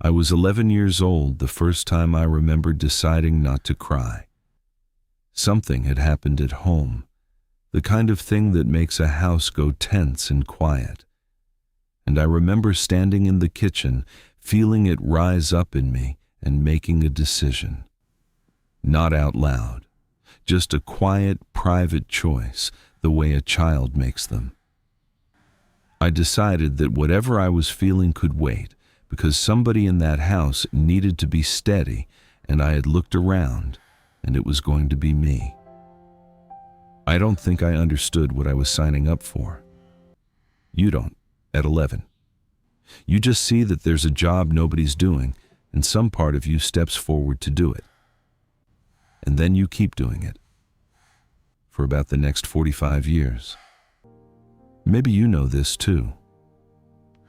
I was 11 years old the first time I remembered deciding not to cry. Something had happened at home, the kind of thing that makes a house go tense and quiet. And I remember standing in the kitchen, feeling it rise up in me and making a decision. Not out loud, just a quiet, private choice, the way a child makes them. I decided that whatever I was feeling could wait, because somebody in that house needed to be steady, and I had looked around, and it was going to be me. I don't think I understood what I was signing up for. You don't, at 11. You just see that there's a job nobody's doing, and some part of you steps forward to do it. And then you keep doing it. For about the next 45 years. Maybe you know this too.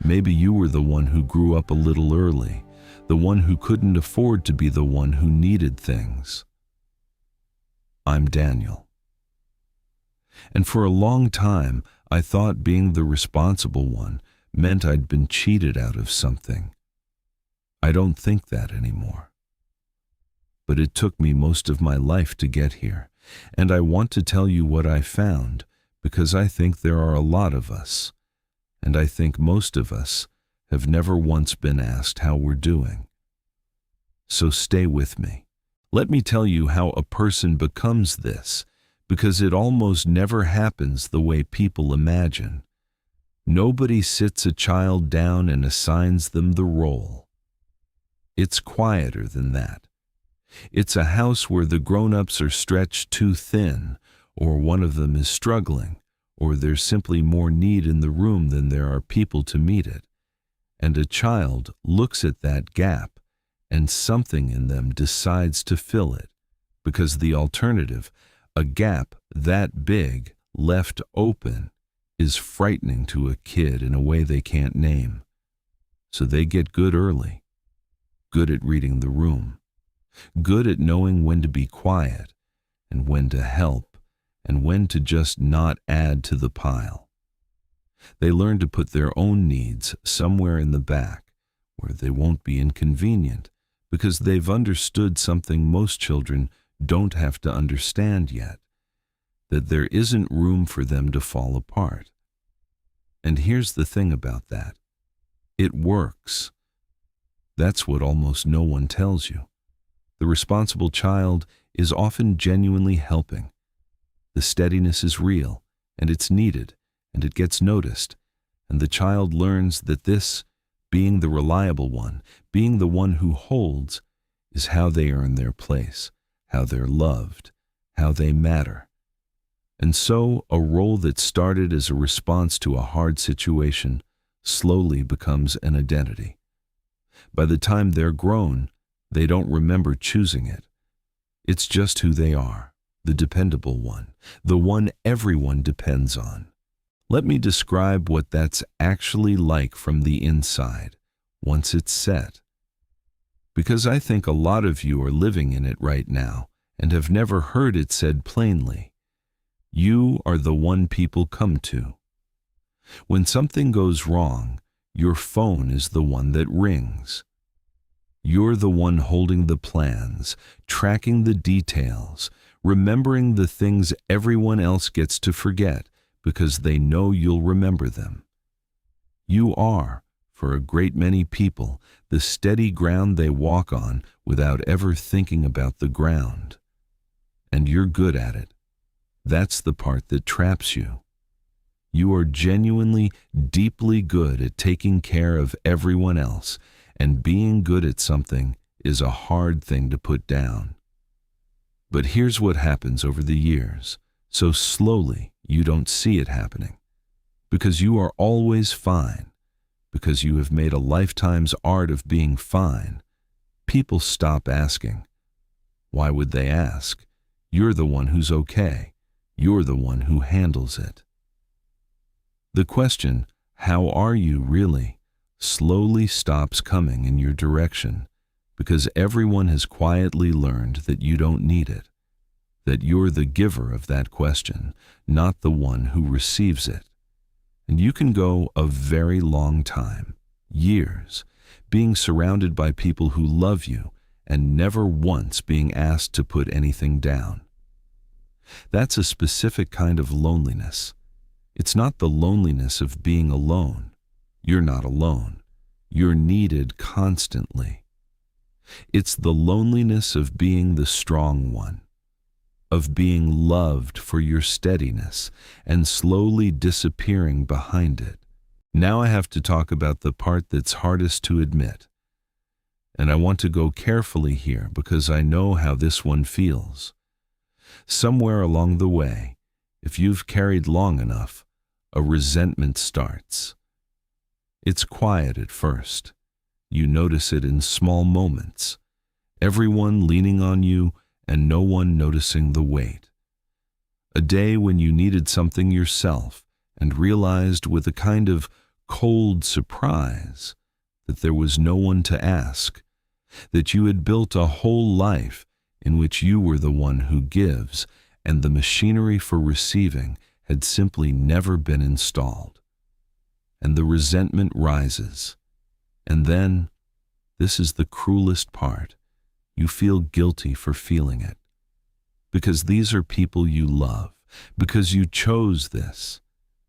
Maybe you were the one who grew up a little early, the one who couldn't afford to be the one who needed things. I'm Daniel. And for a long time, I thought being the responsible one meant I'd been cheated out of something. I don't think that anymore. But it took me most of my life to get here, and I want to tell you what I found, because I think there are a lot of us, and I think most of us have never once been asked how we're doing. So stay with me. Let me tell you how a person becomes this, because it almost never happens the way people imagine. Nobody sits a child down and assigns them the role. It's quieter than that. It's a house where the grown-ups are stretched too thin, or one of them is struggling, or there's simply more need in the room than there are people to meet it. And a child looks at that gap, and something in them decides to fill it, because the alternative, a gap that big, left open, is frightening to a kid in a way they can't name. So they get good early, good at reading the room, good at knowing when to be quiet, and when to help, and when to just not add to the pile. They learn to put their own needs somewhere in the back, where they won't be inconvenient, because they've understood something most children don't have to understand yet, that there isn't room for them to fall apart. And here's the thing about that. It works. That's what almost no one tells you. The responsible child is often genuinely helping. The steadiness is real, and it's needed, and it gets noticed, and the child learns that this, being the reliable one, being the one who holds, is how they earn their place, how they're loved, how they matter. And so, a role that started as a response to a hard situation slowly becomes an identity. By the time they're grown, they don't remember choosing it. It's just who they are, the dependable one, the one everyone depends on. Let me describe what that's actually like from the inside, once it's set. Because I think a lot of you are living in it right now and have never heard it said plainly. You are the one people come to. When something goes wrong, your phone is the one that rings. You're the one holding the plans, tracking the details, remembering the things everyone else gets to forget because they know you'll remember them. You are, for a great many people, the steady ground they walk on without ever thinking about the ground. And you're good at it. That's the part that traps you. You are genuinely, deeply good at taking care of everyone else, and being good at something is a hard thing to put down. But here's what happens over the years, so slowly you don't see it happening. Because you are always fine, because you have made a lifetime's art of being fine, people stop asking. Why would they ask? You're the one who's okay. You're the one who handles it. The question, how are you really, slowly stops coming in your direction, because everyone has quietly learned that you don't need it, that you're the giver of that question, not the one who receives it. And you can go a very long time, years, being surrounded by people who love you and never once being asked to put anything down. That's a specific kind of loneliness. It's not the loneliness of being alone. You're not alone. You're needed constantly. It's the loneliness of being the strong one, of being loved for your steadiness and slowly disappearing behind it. Now I have to talk about the part that's hardest to admit. And I want to go carefully here because I know how this one feels. Somewhere along the way, if you've carried long enough, a resentment starts. It's quiet at first. You notice it in small moments. Everyone leaning on you and no one noticing the weight. A day when you needed something yourself and realized with a kind of cold surprise that there was no one to ask, that you had built a whole life in which you were the one who gives and the machinery for receiving had simply never been installed. And the resentment rises. And then, this is the cruelest part, you feel guilty for feeling it. Because these are people you love, because you chose this,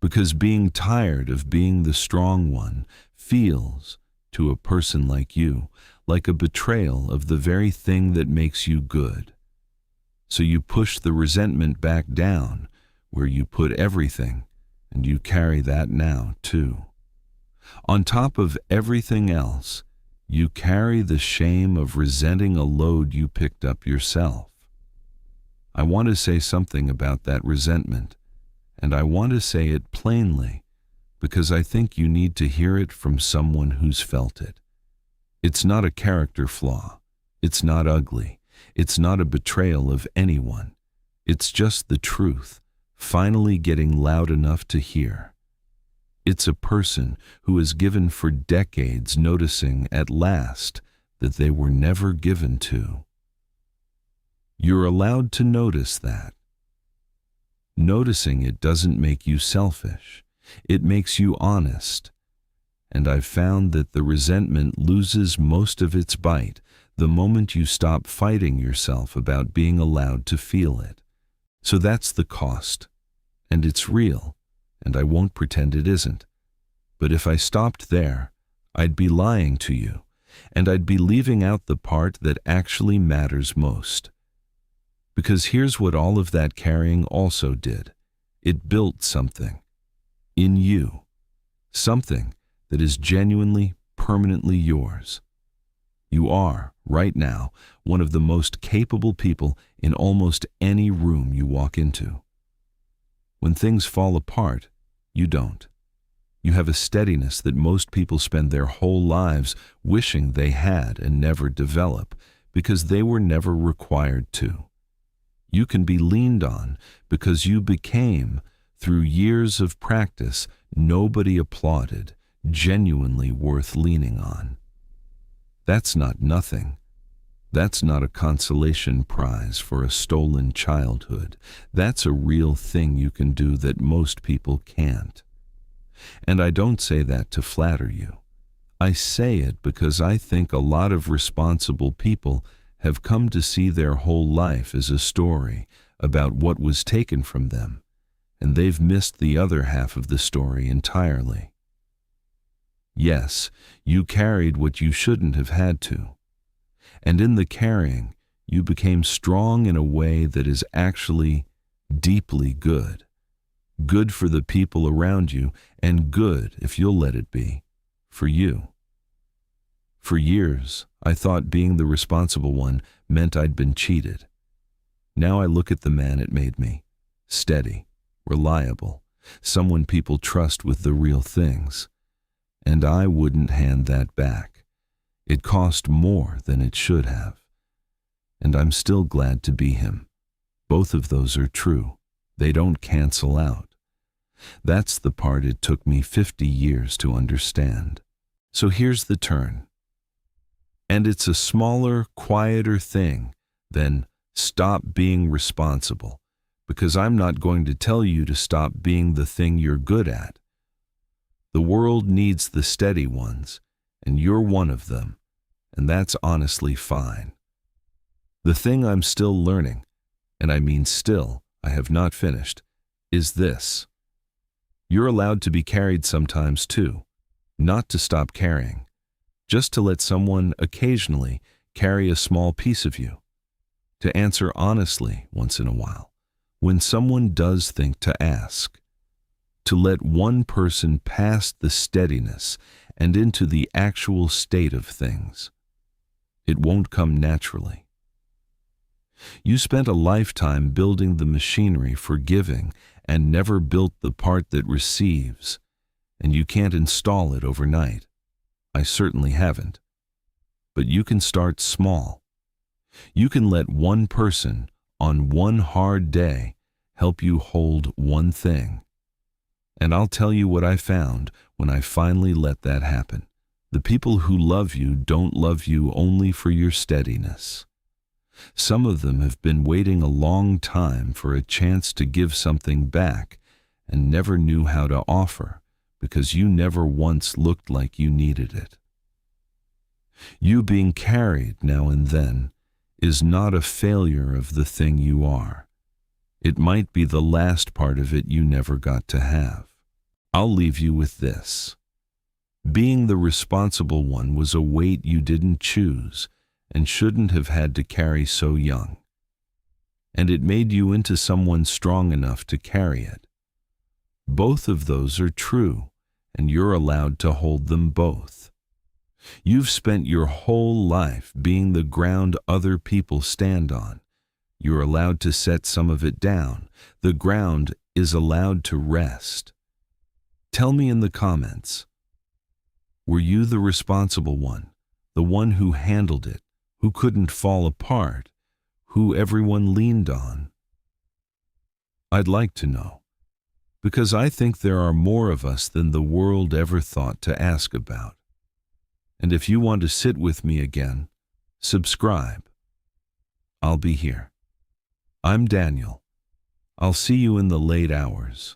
because being tired of being the strong one feels, to a person like you, like a betrayal of the very thing that makes you good. So you push the resentment back down, where you put everything, and you carry that now too. On top of everything else, you carry the shame of resenting a load you picked up yourself. I want to say something about that resentment, and I want to say it plainly, because I think you need to hear it from someone who's felt it. It's not a character flaw. It's not ugly. It's not a betrayal of anyone. It's just the truth, finally getting loud enough to hear. It's a person who has given for decades noticing at last that they were never given to. You're allowed to notice that. Noticing it doesn't make you selfish. It makes you honest. And I've found that the resentment loses most of its bite the moment you stop fighting yourself about being allowed to feel it. So that's the cost. And it's real, and I won't pretend it isn't. But if I stopped there, I'd be lying to you, and I'd be leaving out the part that actually matters most. Because here's what all of that carrying also did. It built something. In you. Something that is genuinely, permanently yours. You are, right now, one of the most capable people in almost any room you walk into. When things fall apart, you don't. You have a steadiness that most people spend their whole lives wishing they had and never develop because they were never required to. You can be leaned on because you became, through years of practice, nobody applauded, genuinely worth leaning on. That's not nothing. That's not a consolation prize for a stolen childhood. That's a real thing you can do that most people can't. And I don't say that to flatter you. I say it because I think a lot of responsible people have come to see their whole life as a story about what was taken from them, and they've missed the other half of the story entirely. Yes, you carried what you shouldn't have had to. And in the carrying, you became strong in a way that is actually deeply good. Good for the people around you, and good, if you'll let it be, for you. For years, I thought being the responsible one meant I'd been cheated. Now I look at the man it made me. Steady, reliable, someone people trust with the real things. And I wouldn't hand that back. It cost more than it should have. And I'm still glad to be him. Both of those are true. They don't cancel out. That's the part it took me 50 years to understand. So here's the turn. And it's a smaller, quieter thing than stop being responsible, because I'm not going to tell you to stop being the thing you're good at. The world needs the steady ones, and you're one of them, and that's honestly fine. The thing I'm still learning, and I mean still, I have not finished, is this. You're allowed to be carried sometimes too, not to stop carrying, just to let someone occasionally carry a small piece of you, to answer honestly once in a while, when someone does think to ask, to let one person past the steadiness and into the actual state of things. It won't come naturally. You spent a lifetime building the machinery for giving and never built the part that receives, and you can't install it overnight. I certainly haven't. But you can start small. You can let one person, on one hard day, help you hold one thing. And I'll tell you what I found when I finally let that happen. The people who love you don't love you only for your steadiness. Some of them have been waiting a long time for a chance to give something back and never knew how to offer because you never once looked like you needed it. You being carried now and then is not a failure of the thing you are. It might be the last part of it you never got to have. I'll leave you with this. Being the responsible one was a weight you didn't choose and shouldn't have had to carry so young. And it made you into someone strong enough to carry it. Both of those are true, and you're allowed to hold them both. You've spent your whole life being the ground other people stand on. You're allowed to set some of it down. The ground is allowed to rest. Tell me in the comments, were you the responsible one, the one who handled it, who couldn't fall apart, who everyone leaned on? I'd like to know, because I think there are more of us than the world ever thought to ask about. And if you want to sit with me again, subscribe. I'll be here. I'm Daniel. I'll see you in the late hours.